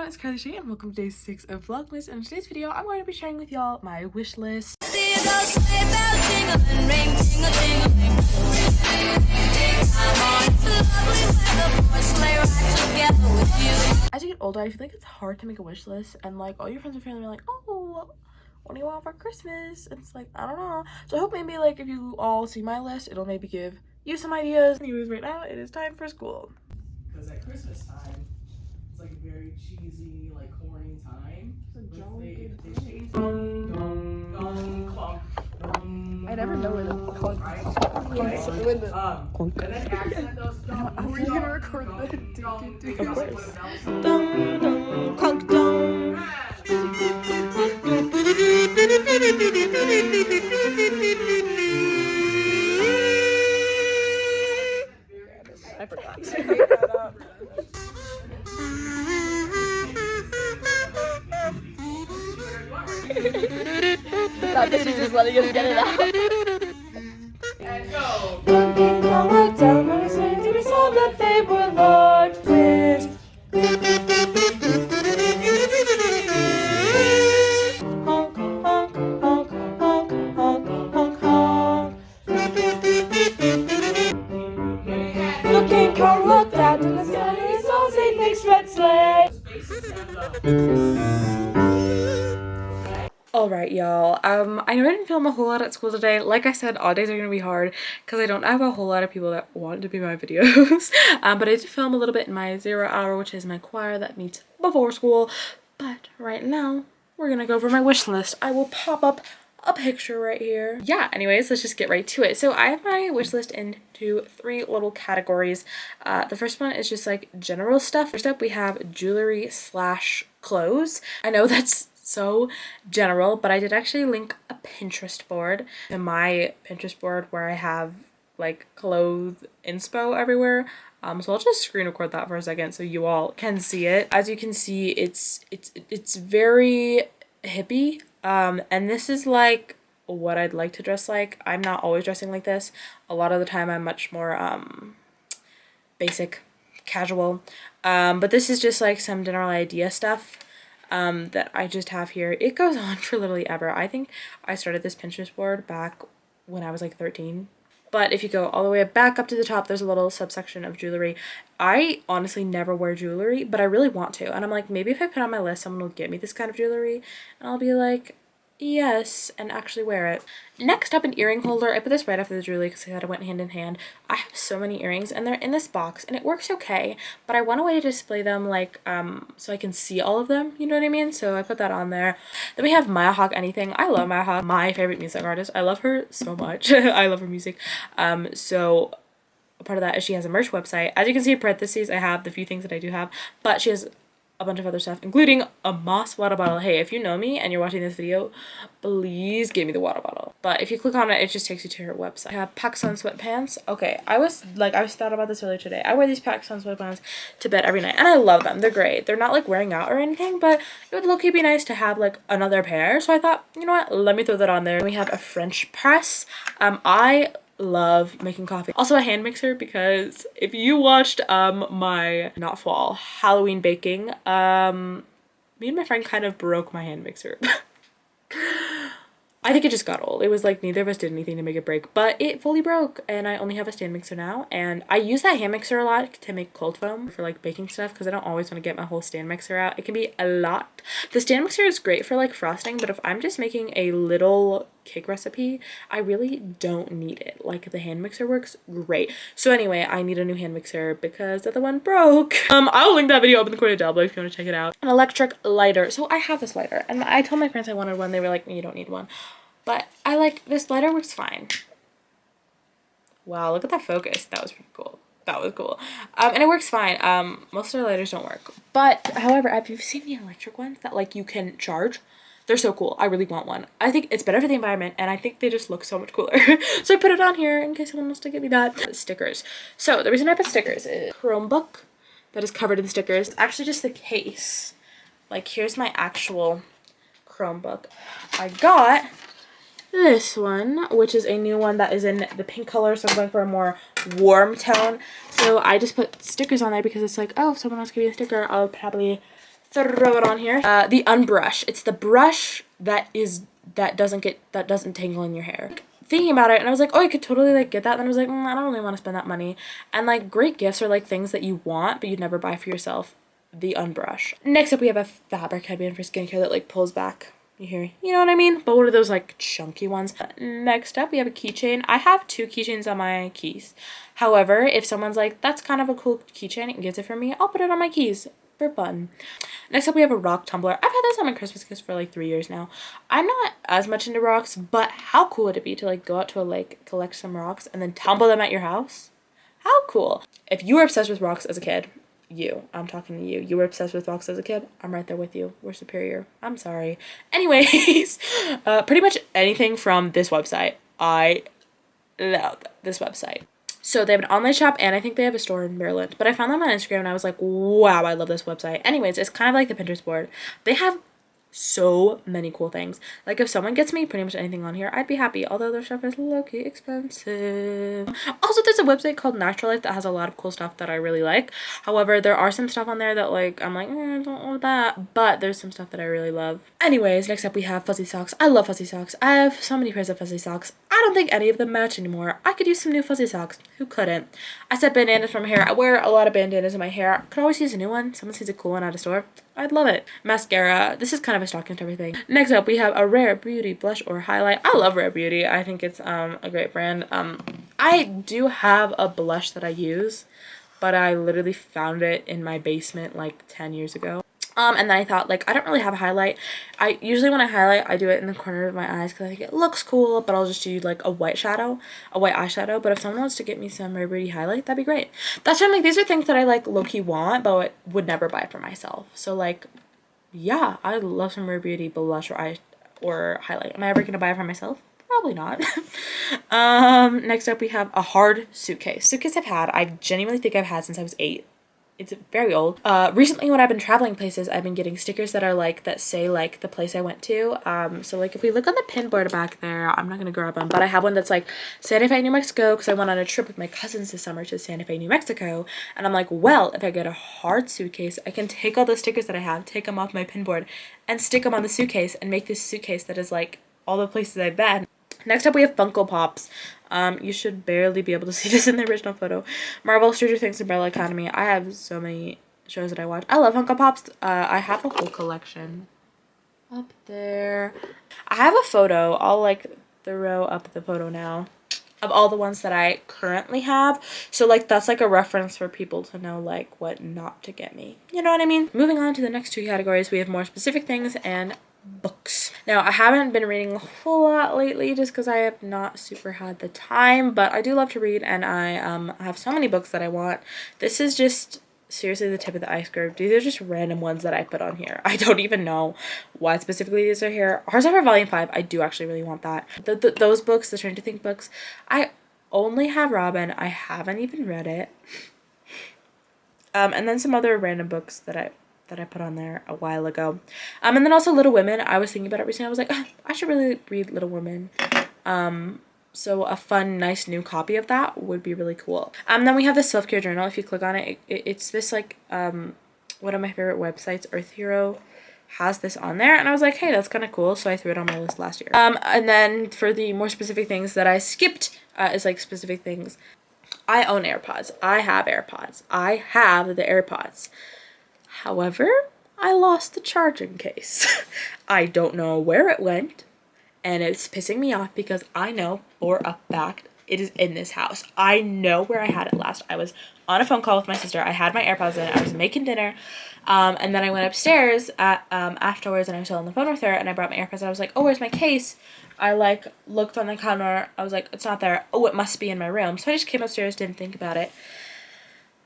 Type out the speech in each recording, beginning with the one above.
everyone, it's Carly and welcome to day 6 of Vlogmas. And in today's video, I'm going to be sharing with y'all my wish list. As you get older, I feel like it's hard to make a wish list, and like all your friends and family are like, oh, what do you want for Christmas? And it's like, I don't know. So I hope maybe like if you all see my list, it'll maybe give you some ideas. Anyways, right now it is time for school. Because at Christmas time, it's like a very cheesy, like corny time. It's a jolly good day. I never know where the clunk and then accent those Are we gonna record the Of course. Dum dum clunk dum. I forgot. That bitch is just letting us get it out. And go! Looking forward down my sins, and we saw that they were large fish. Honk, honk, honk, honk, honk, honk, honk. Looking corrupt out in the sun, and we saw St. Nick's red sleigh. Alright, y'all. I know I didn't film a whole lot at school today. Like I said, odd days are gonna be hard because I don't have a whole lot of people that want to be my videos. But I did film a little bit in my 0 hour, which is my choir that meets before school. But right now, we're gonna go over my wish list. I will pop up a picture right here. Yeah, anyways, let's just get right to it. So I have my wish list into 3 little categories. The first one is just like general stuff. First up, we have jewelry / clothes. I know that's so general, but I did actually link a Pinterest board in my Pinterest board where I have like clothes inspo everywhere. So I'll just screen record that for a second so you all can see it. As you can see, it's very hippie. And this is like what I'd like to dress like. I'm not always dressing like this. A lot of the time I'm much more basic, casual. But this is just like some general idea stuff that I just have here. It goes on for literally ever. I think I started this Pinterest board back when I was like 13. But if you go all the way back up to the top, there's a little subsection of jewelry. I honestly never wear jewelry, but I really want to. And I'm like, maybe if I put on my list, someone will get me this kind of jewelry. And I'll be like, yes, and actually wear it. Next up, an earring holder. I put this right after the jewelry because I thought it went hand in hand. I have so many earrings and they're in this box and it works okay, but I want a way to display them like so I can see all of them, you know what I mean? So I put that on there. Then we have Maya Hawk Anything. I love Maya Hawk, my favorite music artist. I love her so much. I love her music. So a part of that is she has a merch website. As you can see in parentheses, I have the few things that I do have, but she has a bunch of other stuff, including a Moss water bottle. Hey, if you know me and you're watching this video, please give me the water bottle. But if you click on it, it just takes you to her website. I have Pakistan sweatpants. Okay, I was thought about this earlier today. I wear these Pakistan sweatpants to bed every night and I love them. They're great. They're not like wearing out or anything, but it would low-key be nice to have like another pair. So I thought, you know what, let me throw that on there. We have a French press. I love making coffee. Also a hand mixer, because if you watched my not fall Halloween baking, me and my friend kind of broke my hand mixer. I think it just got old. It was like neither of us did anything to make it break, but it fully broke and I only have a stand mixer now. And I use that hand mixer a lot to make cold foam for like baking stuff because I don't always want to get my whole stand mixer out. It can be a lot. The stand mixer is great for like frosting, but if I'm just making a little cake recipe, I really don't need it. Like the hand mixer works great. So anyway, I need a new hand mixer because the other one broke. I'll link that video up in the corner down below if you want to check it out. An electric lighter. So I have this lighter and I told my parents I wanted one. They were like, you don't need one. But I like this lighter, works fine. Wow, look at that focus. That was pretty cool. That was cool. And it works fine. Most of the lighters don't work. But however, have you seen the electric ones that like you can charge? They're so cool. I really want one. I think it's better for the environment and I think they just look so much cooler. So I put it on here in case someone wants to get me that. Stickers. So the reason I put stickers is Chromebook that is covered in stickers. It's actually just the case. Like here's my actual Chromebook. I got this one, which is a new one that is in the pink color, so I'm going for a more warm tone. So I just put stickers on there because it's like, oh, if someone else gives me a sticker, I'll probably throw it on here. The unbrush. It's the brush that doesn't tangle in your hair. Thinking about it, and I was like, oh, I could totally like get that. And then I was like, I don't really want to spend that money. And like great gifts are like things that you want but you'd never buy for yourself. The unbrush. Next up, we have a fabric headband for skincare that like pulls back. You know what I mean? But what are those like chunky ones? Next up, we have a keychain. I have 2 keychains on my keys. However, if someone's like, that's kind of a cool keychain and gets it for me, I'll put it on my keys for fun. Next up, we have a rock tumbler. I've had this on my Christmas gift for like 3 years now. I'm not as much into rocks, but how cool would it be to like go out to a lake, collect some rocks, and then tumble them at your house? How cool. If you were obsessed with rocks as a kid, I'm talking to you. You were obsessed with rocks as a kid. I'm right there with you. We're superior. I'm sorry. Anyways, pretty much anything from this website. I love this website. So they have an online shop and I think they have a store in Maryland. But I found them on Instagram and I was like, wow, I love this website. Anyways, it's kind of like the Pinterest board. They have so many cool things. Like if someone gets me pretty much anything on here, I'd be happy, although their stuff is low-key expensive. Also, there's a website called Natural Life that has a lot of cool stuff that I really like. However, there are some stuff on there that like I'm like, I don't want that, but there's some stuff that I really love. Anyways, next up we have fuzzy socks. I love fuzzy socks. I have so many pairs of fuzzy socks. I don't think any of them match anymore. I could use some new fuzzy socks. Who couldn't? I set bandanas from my hair. I wear a lot of bandanas in my hair. Could always use a new one. Someone sees a cool one at a store. I'd love it. Mascara. This is kind of a stock into everything. Next up, we have a Rare Beauty blush or highlight. I love Rare Beauty. I think it's a great brand. I do have a blush that I use, but I literally found it in my basement like 10 years ago. And then I thought, like, I don't really have a highlight. I usually when I highlight, I do it in the corner of my eyes because I think it looks cool, but I'll just do like a white eyeshadow. But if someone wants to get me some Rare Beauty highlight, that'd be great. That's why I'm like, these are things that I like low-key want, but would never buy for myself. So like, yeah, I love some Rare Beauty blush or highlight. Am I ever gonna buy it for myself? Probably not. Next up we have a hard suitcase. Suitcase I genuinely think I've had since I was 8. It's very old. Recently when I've been traveling places, I've been getting stickers that are like, that say like the place I went to. So like if we look on the pin board back there, I'm not gonna grab them, but I have one that's like Santa Fe, New Mexico, because I went on a trip with my cousins this summer to Santa Fe, New Mexico. And I'm like, well, if I get a hard suitcase, I can take all the stickers that I have, take them off my pin board and stick them on the suitcase and make this suitcase that is like all the places I've been. Next up, we have Funko Pops. You should barely be able to see this in the original photo. Marvel, Stranger Things, Umbrella Academy. I have so many shows that I watch. I love Funko Pops. I have a whole collection up there. I have a photo. I'll like throw up the photo now of all the ones that I currently have. So like that's like a reference for people to know like what not to get me. You know what I mean? Moving on to the next 2 categories, we have more specific things and books. Now I haven't been reading a whole lot lately just because I have not super had the time, but I do love to read and I have so many books that I want. This is just seriously the tip of the iceberg. These are just random ones that I put on here. I don't even know why specifically these are here. Heartstopper Volume 5, I do actually really want that. Those books, the Stranger Things books, I only have Robin. I haven't even read it. And then some other random books that I put on there a while ago. And then also Little Women. I was thinking about it recently. I was like, I should really read Little Women. So a fun, nice new copy of that would be really cool. Then we have the self-care journal. If you click on it, it's this like, one of my favorite websites, Earth Hero, has this on there. And I was like, hey, that's kind of cool. So I threw it on my list last year. And then for the more specific things that I skipped, is like specific things. I own AirPods. I have AirPods. I have the AirPods. However, I lost the charging case. I don't know where it went, and it's pissing me off because I know for a fact it is in this house. I know where I had it last. I was on a phone call with my sister. I had my AirPods in. I was making dinner, and then I went upstairs afterwards, and I was still on the phone with her, and I brought my AirPods, and I was like, oh, where's my case? I like looked on the counter. I was like, it's not there. Oh, it must be in my room. So I just came upstairs, didn't think about it.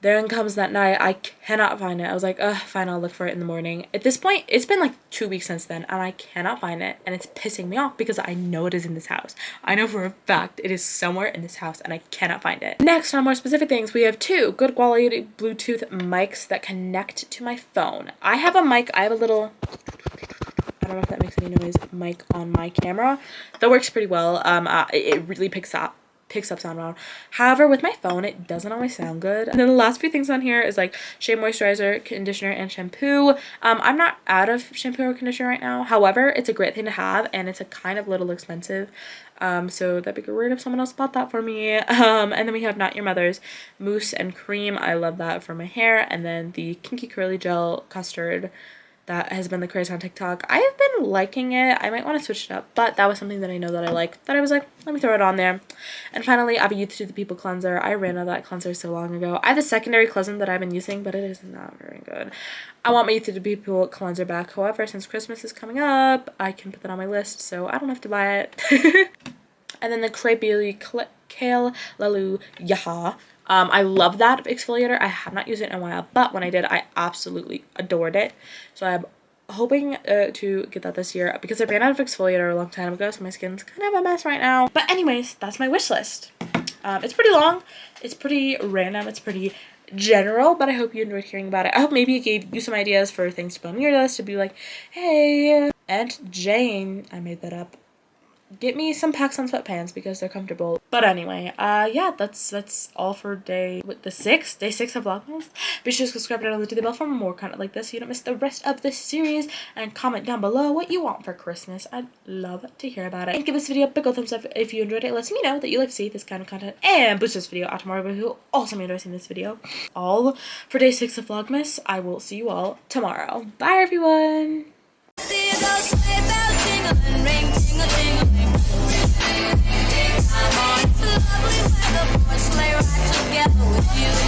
Then comes that night, I cannot find it. I was like, fine, I'll look for it in the morning. At this point, it's been like 2 weeks since then, and I cannot find it, and it's pissing me off because I know it is in this house. I know for a fact it is somewhere in this house, and I cannot find it. Next, on more specific things, we have 2 good quality Bluetooth mics that connect to my phone. I have a mic, I have a little, I don't know if that makes any noise, mic on my camera that works pretty well. It really picks up picks up sound. However, with my phone, it doesn't always sound good. And then the last few things on here is like shea moisturizer, conditioner, and shampoo. I'm not out of shampoo or conditioner right now. However, it's a great thing to have, and it's a kind of little expensive. So that'd be great if someone else bought that for me. And then we have Not Your Mother's mousse and cream. I love that for my hair. And then the Kinky Curly Gel Custard. That has been the craze on TikTok. I have been liking it. I might want to switch it up, but that was something that I know that I like, that I was like, let me throw it on there. And finally, I have a Youth to the People cleanser. I ran out of that cleanser so long ago. I have a secondary cleanser that I've been using, but it is not very good. I want my Youth to the People cleanser back. However, since Christmas is coming up, I can put that on my list, so I don't have to buy it. And then the Crepely Kale Lalu Yaha. I love that exfoliator. I have not used it in a while, but when I did, I absolutely adored it. So I'm hoping to get that this year because I ran out of exfoliator a long time ago, so my skin's kind of a mess right now. But anyways, that's my wish list. It's pretty long. It's pretty random. It's pretty general, but I hope you enjoyed hearing about it. I hope maybe it gave you some ideas for things to put on your list, to be like, hey, Aunt Jane, I made that up, get me some PacSun sweatpants because they're comfortable. But anyway, yeah, that's all for day 6 of Vlogmas. Be sure to subscribe and to the bell for more content like this so you don't miss the rest of this series, and comment down below what you want for Christmas. I'd love to hear about it. And give this video a big old thumbs up if you enjoyed it. It lets me know that you like to see this kind of content, and boost this video out to more people who also may enjoy seeing this video. All for day 6 of Vlogmas. I will see you all tomorrow. Bye everyone. See those sleigh bells jingling, ring, ting-a-ting-a-ling. I'm on, it's a lovely weather for a sleigh ride together with you.